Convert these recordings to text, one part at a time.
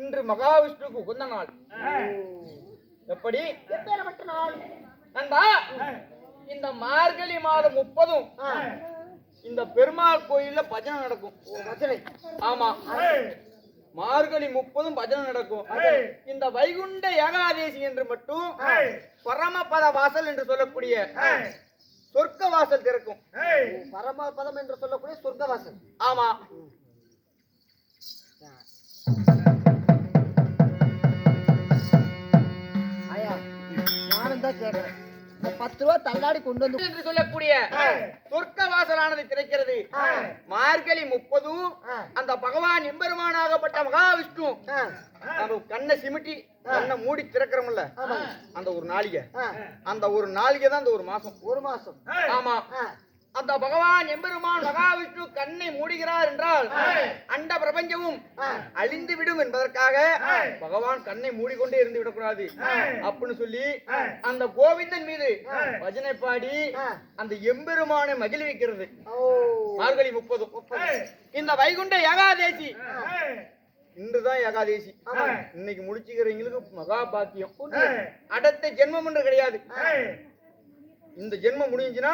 இன்று மகாவிஷ்ணுக்கு உகந்த நாள். எப்படி எப்பேற்பட்ட நாள் நண்பா? இந்த மார்கழி மாதம் 30 இந்த பெருமாள் கோயில்ல பஜனை நடக்கும். பஜனை? ஆமா, மார்கழி 30 பஜனை நடக்கும். இந்த வைகுண்ட ஏகாதேசி என்று மட்டும் பரமபத வாசல் என்று சொல்லக்கூடிய சொர்க்க வாசல் திறக்கும். பரமபதம் என்று சொல்லக்கூடிய சொர்க்க வாசல். ஆமா, ஐயா நானும் தான் கேட்கிறேன். 10 ரூபா தள்ளாடி கொண்டு வந்து என்று சொல்லக்கூடிய சொர்க்க வாசலானது திறக்கிறது. மார்கழி 30 அந்த பகவான் எம்பெருமானாகப்பட்ட மகாவிஷ்ணு நம்ம கண்ணை சிமிட்டி கண்ணை மூடி திறக்கிறோம்ல, அந்த ஒரு நாளிகை, அந்த ஒரு நாளிகை தான் அந்த ஒரு மாசம். ஒரு மாசம். ஆமா, அந்த பகவான் எம்பெருமான் மகாவிஷ்ணு கண்ணை மூடுகிறார் என்றால் அண்ட பிரபஞ்சமும் அழிந்து விடும் என்பதற்காக பகவான் கண்ணை மூடிக்கொண்டே இருந்து விடக்கூடாது அப்படின்னு சொல்லி அந்த கோவிந்தன் மீது பஜனை பாடி அந்த எம்பெருமானை மகிழ்விக்கிறது. மார்கழி 30 இந்த வைகுண்ட ஏகாதேசி இன்றுதான் ஏகாதேசி. இன்னைக்கு முடிச்சுக்கிறவங்களுக்கு மகா பாக்கியம். அடுத்த ஜென்மம் என்று கிடையாது. இந்த ஜென்மம் முடிஞ்சுன்னா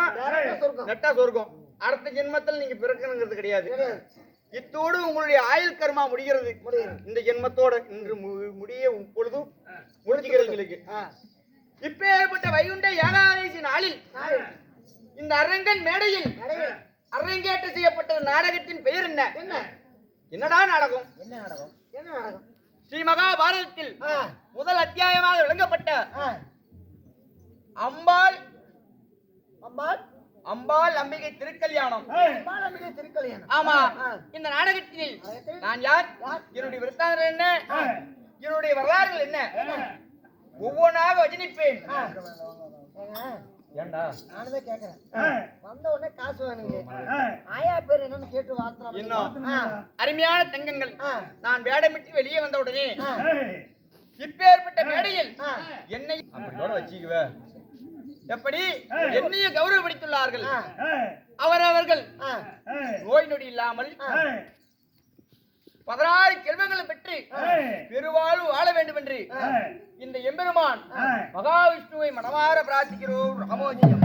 நெட்டா சொர்க்கம். அடுத்த ஜென்மத்தில் நீங்க பிறக்கணுங்கிறது கிடையாது. இத்தோடு உங்களுடைய ஆயுள் கர்மா முடிகிறது. இந்த ஜென்மத்தோட இன்று முடிய இப்பொழுது முடிச்சுக்கிறவங்களுக்கு இப்பேற்பட்ட வைகுண்ட ஏகாதேசி நாளில் இந்த அரங்கன் மேடையில் அரங்கேற்ற செய்யப்பட்ட நாடகத்தின் பெயர் என்ன? என்னடா நாடகம்? என்ன நாடகம்? என்ன நாடகம்? ஸ்ரீ மகாபாரதத்தில் முதல் அத்தியாயமாக விளங்கப்பட்ட அம்பாள் அம்பாள் அம்பிகை திருக்கல்யாணம். ஆமா, இந்த நாடகத்தில் நான் யார், என்னுடைய விருத்தாந்தம் என்ன, என்னுடைய வரலாறுகள் என்ன, ஒவ்வொன்றாக வஜனிப்பேன். ஏண்டா நானுமே கேக்குறேன். வந்த உடனே காசு வேணுங்க. ஆயா பேர் என்னன்னு கேட்டு வார்த்தை. இன்னும் அருமையான தங்கங்கள், நான் வேடமிட்டு வெளியே வந்த உடனே இப்பேற்பட்ட மேடையில் என்னை அப்படியோட வச்சுக்குவ எப்படி என்னைய கௌரவப்படுத்தியுள்ளார்கள். அவரவர்கள் நோய் நொடி இல்லாமல் 16 செல்வங்களை பெற்று பெருவாழ்வு வாழ வேண்டும் என்று இந்த எம்பெருமான் மகாவிஷ்ணுவை மனமாற பிரார்த்திக்கிறோம். ராமோஜியம்.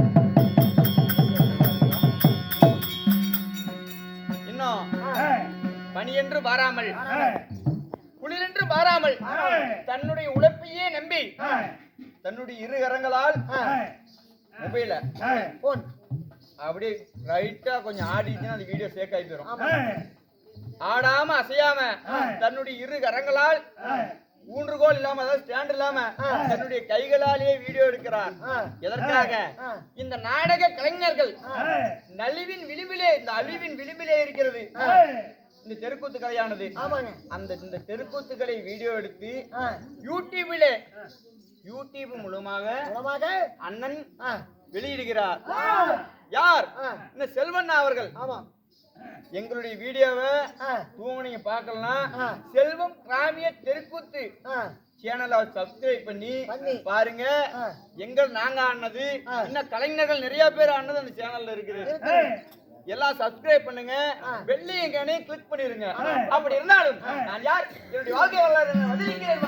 இன்னும் பனியென்று பாராமல் குளிரென்று பாராமல் தன்னுடைய உழைப்பையே நம்பி தன்னுடைய இரு கரங்களால் மொபைல போன் அப்படியே ரைட்டா கொஞ்சம் ஆடிச்சுன்னா அந்த வீடியோ சேக் ஆகி போயிடும். ஆடாம அசையாம தன்னுடைய இரு கரங்களால் ஊன்றுகோல் இல்லாம, அதாவது ஸ்டாண்ட் இல்லாம தன்னுடைய கைகளாலேயே வீடியோ எடுக்கிறார். எதற்காக? இந்த நாடக கலைஞர்கள் நலிவின் விளிம்பிலே, இந்த அழிவின் விளிம்பிலே இருக்கிறது இந்த தெருக்கூத்து கலையானது. அந்த இந்த தெருக்கூத்துக்களை வீடியோ எடுத்து யூடியூப் மூலமாக அண்ணன் வெளியிடுகிறார். யார்? இந்த செல்வன் அவர்கள். எங்களுடைய வீடியோவை நீங்க பார்க்கலாம். செல்வம் கிராமிய தெருக்கூத்து சேனலை சப்ஸ்கிரைப் பண்ணி பாருங்க. நாங்க ஆனது இன்னும் கலைஞர்கள் நிறைய பேர் ஆனது அந்த சேனல்ல இருக்குது. எல்லாம் சப்ஸ்கிரைப் பண்ணுங்க, வெள்ளி எங்கனே கிளிக் பண்ணிருங்க. அப்படி இருந்தாலும் நான் யார், என்னுடைய வாழ்க்கை வரலாறு வந்திருக்கிறேன்.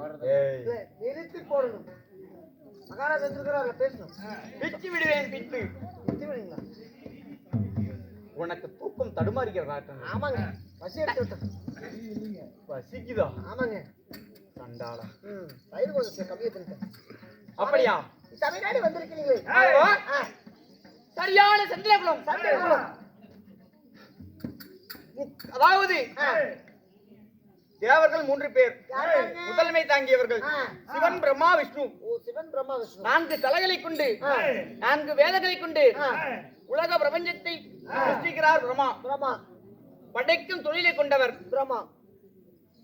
ஏய், இல்ல, நிறுத்தி போடணும். மகாராஜா இருக்கிறார் பேசணும். பிச்சு விடுவேன் பிச்சு. நிறுத்தி விடுங்களா? உனக்கு தூக்கம் தடுமாறுகிறதா கண்ணு? ஆமாங்க, பசி எடுத்து விட்டது. பசிக்குதா? ஆமாங்க. சண்டாளா. தயிர் கொஞ்சம் கம்மியா தின்னுட்டேன். அப்படியா? தமிழ்நாடு வந்திருக்கீங்களே. ஆமா. ஆ, சரியான சந்திரகுலம். சந்தேகம். அதாவது ஆ, தேவர்கள் 3 பேர் யாருங்க? முதன்மை தாங்கியவர்கள். ஆ. சிவன், பிரம்மா, விஷ்ணு. ஓ, சிவன் பிரம்மா விஷ்ணு. 4 தலைகளை கொண்டு ஆ. 4 வேதங்களை கொண்டு ஆ, உலக பிரபஞ்சத்தை சிருஷ்டிக்கிறார் பிரம்மா. பிரம்மா படைக்கும் தொழிலை கொண்டவர், பிரம்மா.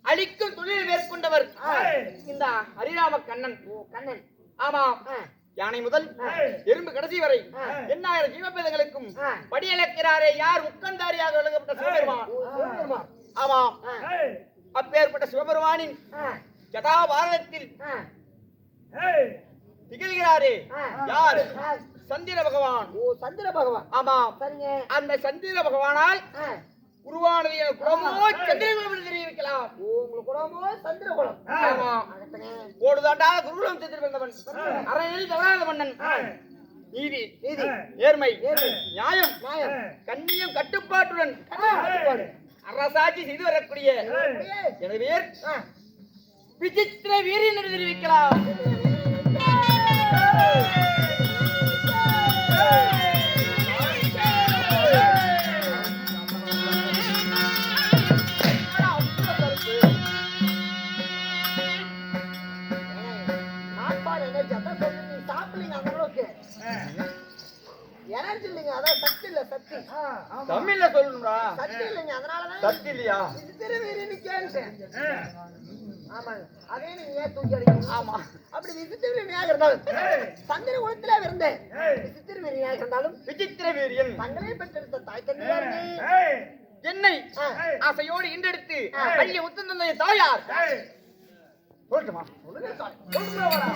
அழிக்கும் தொழிலை மேற்கொண்டவர் ஆ. இந்த ஹரிராம கண்ணன். ஓ, கண்ணன். ஆமா, ஆ, யானை முதல் ஆ. எறும்பு கடைசி வரை ஆ. 8000 ஜீவபேதங்களுக்கும் ஆ. படியளக்கிறாரே யார்? முக்கந்தாரியாக விளங்கப்பட்ட சிவபெருமான். ஓ, சிவபெருமா. ஆமா, ஆ, அப்பேற்பட்ட சிவபெருமானின் ஆ, ஜடாபாரதத்தில் ஆ, திகழ்கிறாரே ஆ. யார்? ஆ. சந்திர பகவான். ஓ, சந்திர பகவான். ஆமா, சரிங்க. அந்த சந்திர பகவானால் ஆ, உருவானது என குலமோ சந்திரகுலம் என்று தெரிவிக்கலாம். ஓ, உங்களுக்கு குலமோ சந்திர குலம். ஆமா, அகத்தங்க. ஓடுதாண்டா குருகுலம் சென்று வந்தவன், அரையில் தவறாத மன்னன். நீதி, நீதி, நேர்மை, நேர்மை, நியாயம், நியாயம், கண்ணியம், கட்டுப்பாட்டுடன் கட்டுப்பாடு. அரசாட்சி செய்து வரக்கூடிய அப்படியே. எனவே ஆ, விசித்திர வீரியன் என்று தெரிவிக்கலாம். நாட்பாடு எனர்ஜி அதான் சொல்லி நீங்க சாப்பிடலீங்க அந்த அளவுக்கு எனர்ஜி இல்லைங்க, அதான் சக்தி இல்ல, சக்தி. தமிழ்ல சொல்லணும்டா. சக்தி இல்லைங்க, அதனாலதான் சக்தி இல்லையா? விசித்திர வீரியன்னு கேட்டேன். ஆமாங்க, அதே நீங்க ஏன் தூக்கி அடிக்கணும்? ஆமா, அப்படி விசித்திர வீரனாக இருந்தாலும் சந்திர குலத்திலே இருந்தேன். விசித்திர வீரனாக இருந்தாலும் விசித்திர வீரியன் தங்களே பெற்றெடுத்த தாய் தந்தையாருங்க. என்னை ஆ. ஆசையோடு இன்றெடுத்து அள்ளிய முத்தம் தந்தைய தாயார். சொல்லட்டுமா? சொல்லுங்க சாமி. சொல்லுங்க வாடா.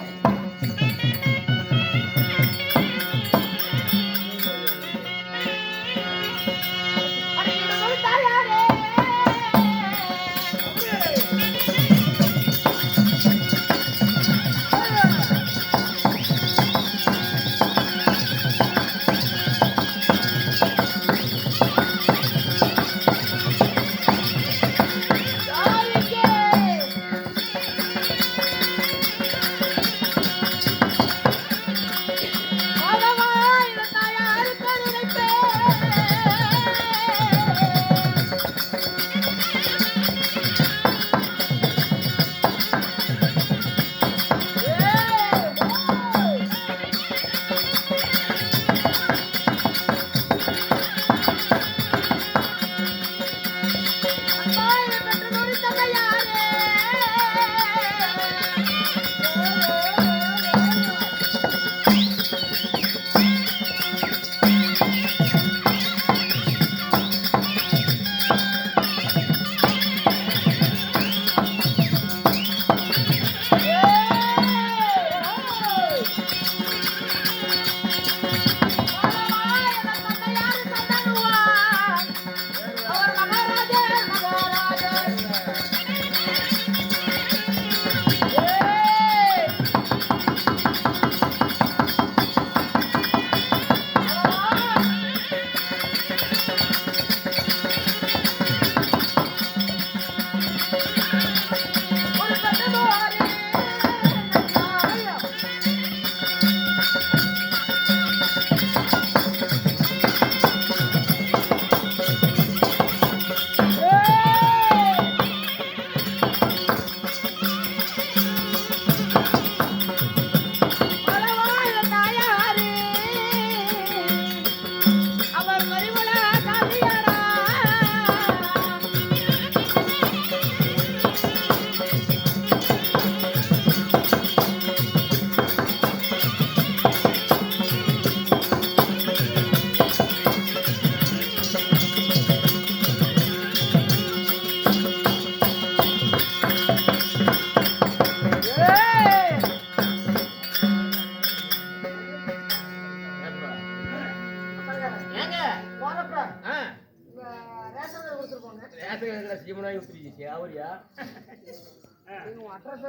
நீங்க அட்ரஸ்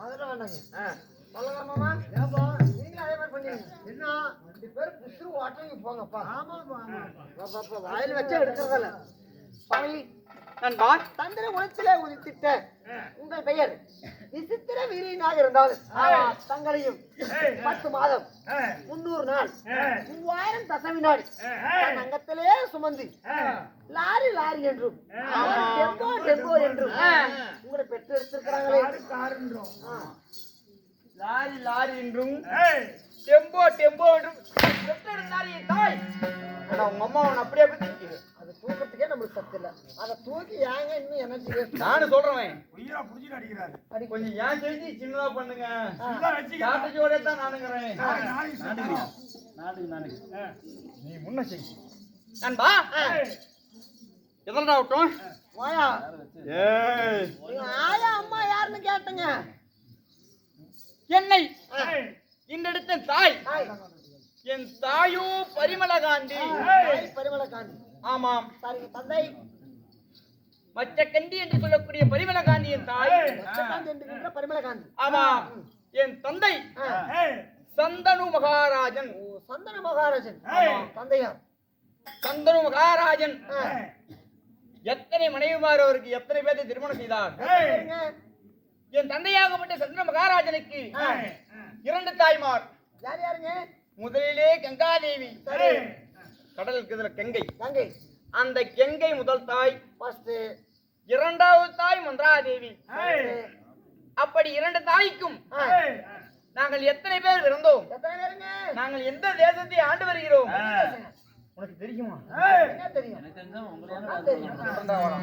அதெல்லாம் வேண்டாங்க. சொல்லலாம் மாமா. ஏப்பா நீங்களும் அதே மாதிரி பண்ணீங்க. என்ன 2 பேர் பிசுறு வாட்டங்க போங்கப்பா. ஆமாப்பா ஆமா. வாயில வச்சா எடுக்கறதில்ல. பழகி நண்பா தந்திர குணத்திலே உதித்திட்ட உங்கள் பெயர் விசித்திர வீரியனாக இருந்தால் தங்களையும் 10 மாதம் 300 நாள் 3000 தசமி நாள் தன் அங்கத்திலே சுமந்து லாரி லாரி என்றும் டெம்போ டெம்போ என்றும் உங்களை பெற்றெடுத்திருக்கிறாங்களே. லாரி லாரி என்றும் டெம்போ டெம்போ என்றும் பெற்றெடுத்தார் என் தாய். ஆனா உங்க அம்மா அவன் அப்படியே பத்தி அது தூக்கத்துக்கே நம்மளுக்கு சத்து இல்லை. அதை தூக்கி ஏங்க இன்னும் எனர்ஜி வேஸ்ட். நானும் சொல்றேன் உயிரா புடிச்சிட்டு அடிக்கிறாரு. கொஞ்சம் ஏன் செஞ்சு சின்னதா பண்ணுங்க. இதா வச்சுக்க. காட்டுச்சோட தான் நானுங்கிறேன். நாளைக்கு நீ முன்ன செய் நண்பா. எதனா விட்டோம் வாயா ஏய் நீங்க ஆயா அம்மா யாருன்னு கேட்டுங்க. என்னை இன்றெடுத்த தாய் ஹாய் என் தாயோ பரிமள காந்தி. ஹாய் பரிமள காந்தி. ஆமாம் சரிங்க தந்தை மச்சக்கண்டி என்று சொல்லக்கூடிய பரிமள காந்தி என் தாய். மச்சக்காந்தி என்கின்ற பரிமள காந்தி. ஆமாம் என் தந்தை சந்தனு மகாராஜன். ஓ சந்தன மகாராஜன் தந்தையார். சந்தனு மகாராஜன் எத்தனை மனைவிமார் அவருக்கு எத்தனை பேரை திருமணம் செய்தார். சரிங்க. என் தந்தையாகப்பட்ட சந்தன மகாராஜனுக்கு 2 தாய்மார். யார் யாருங்க? முதலிலே கங்காதேவி, சரி கடலுக்கு இதுல கங்கை. கங்கை அந்த கங்கை முதல் தாய். ஃபர்ஸ்ட் 2வது தாய் மந்திராதேவி. அப்படி 2 தாய்க்கும் நாங்கள் எத்தனை பேர் இருந்தோம். எத்தனை பேருங்க? நாங்கள் எந்த தேசத்தை ஆண்டு வருகிறோம் உனக்கு தெரியுமா? என்ன தெரியும்? என்ன தெரியும்? சொல்றேன்டா வாடா.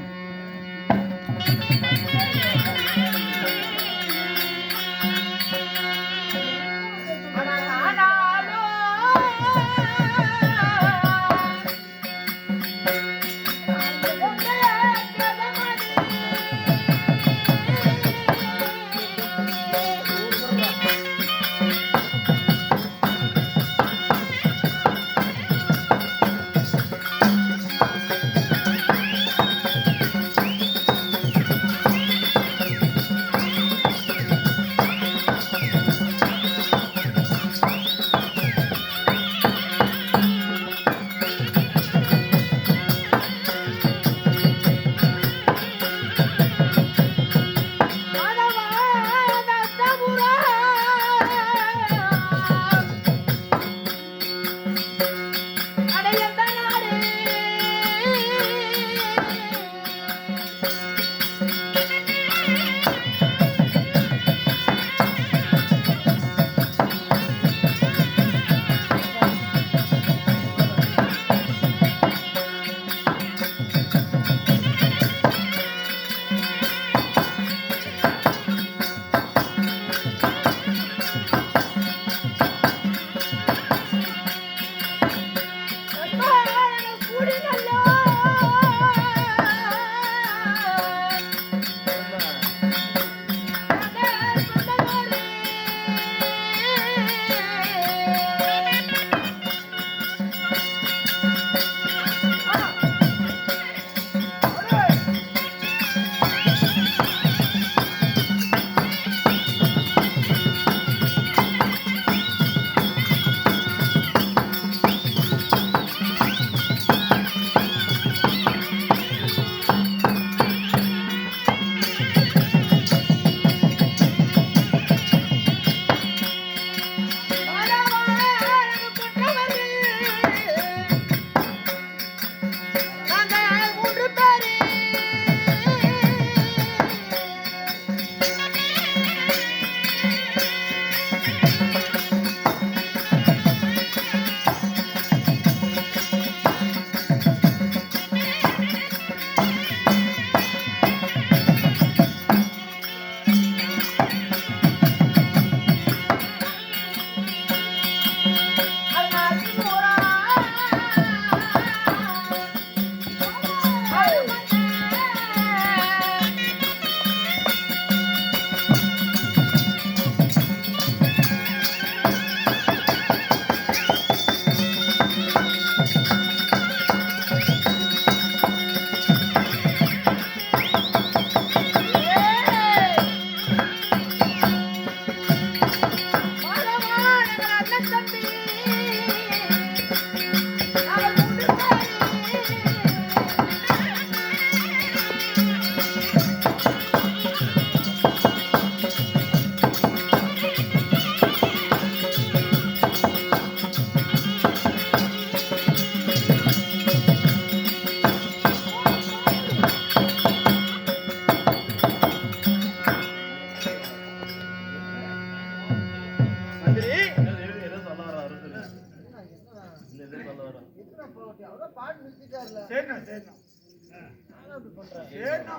சரிண்ணா.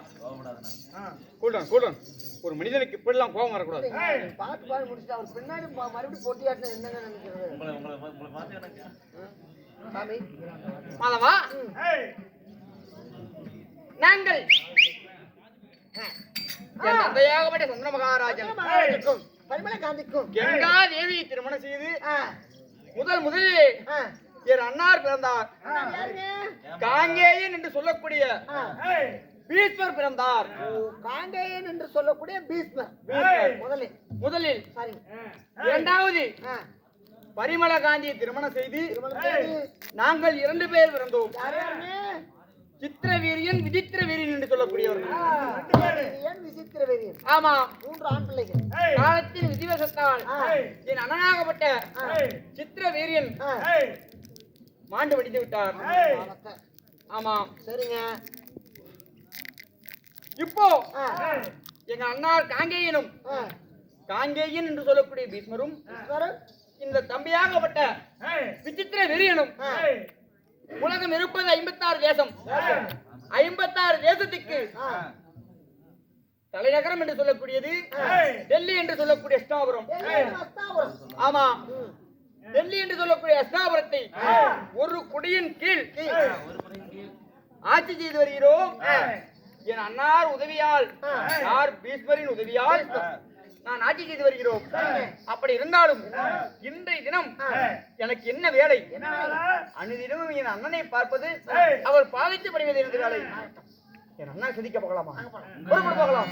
கூடன் ஒரு மனிதனுக்கு இப்படிலாம் கோபம் வரக்கூடாது. பாட்டு பாடி முடிச்சுட்டு அவர் பின்னாடி மறுபடியும் போட்டியாட்டினா என்னங்க நினைக்கிறது? சாமி மாதவா, ஏய், நாங்கள் என் தந்தையாகப்பட்ட சுந்தர மகாராஜன் மகாராஜுக்கும் பரிமள காந்திக்கும் கங்கா தேவி திருமணம் செய்து ஆ, முதலில் ஆ, என் அன்னார் பிறந்தார். யாருங்க? காங்கேயன் என்று சொல்லக்கூடிய ஆ, ஏய், பீஷ்மர் பிறந்தார். காங்கேயன் என்று சொல்லக்கூடிய பீஷ்மர் ஏய், முதலில் முதலில் சரி இரண்டாவது ஆ, பரிமள காந்தியை திருமணம் செய்து திருமணம் செய்து நாங்கள் 2 பேர் பிறந்தோம். யார் யாருங்க? சித்திரவீரியன் விசித்திரவீரியன் என்று சொல்லக்கூடியவர்கள். ஏன் விசித்திர வெறியன்? ஆமா, 3 ஆண் பிள்ளைகள். ஏய், காலத்தின் விதிவசத்தால் ஆ, என் அண்ணனாகப்பட்ட ஏய், சித்திரவீரியன் ஆ, ஏய், மாண்டு வடித்து விட்டார். ஏய், வளர்த்த. ஆமா, சரிங்க. இப்போ ஆ, ஏய், எங்க அண்ணார் காங்கேயனும் ஆ, காங்கேயன் என்று சொல்லக்கூடிய பீஷ்மரும் ஈஸ்வரன், இந்த தம்பியாகப்பட்ட ஏய், விசித்திர வீரியனும் ஆ, ஏய், உலகம் இருப்பது 56 தேசம். 56 தேசத்துக்கு ஆ, தலைநகரம் என்று சொல்லக்கூடியது ஏய், டெல்லி என்று சொல்லக்கூடிய அஸ்தாபுரம். ஏய், அஸ்தாபுரம். ஆமா, ம், டெல்லி என்று சொல்லக்கூடிய அஸ்தாபுரத்தை ஒரு குடியின் கீழ் ஆட்சி செய்து வருகிறோம். என் அன்னார் உதவியால், யார் பீஷ்மரின் உதவியால் நான் ஆட்சி செய்து வருகிறோம். அப்படி இருந்தாலும் இன்றைய தினம் எனக்கு என்ன வேலை? என்ன வேலை? அனுதினமும் என் அண்ணனை பார்ப்பது, ஏய். அவள் பாதித்து பணிவது என்று வேலை. என் அண்ணா சிதிக்க போகலாமா? ஒரு போகலாம்.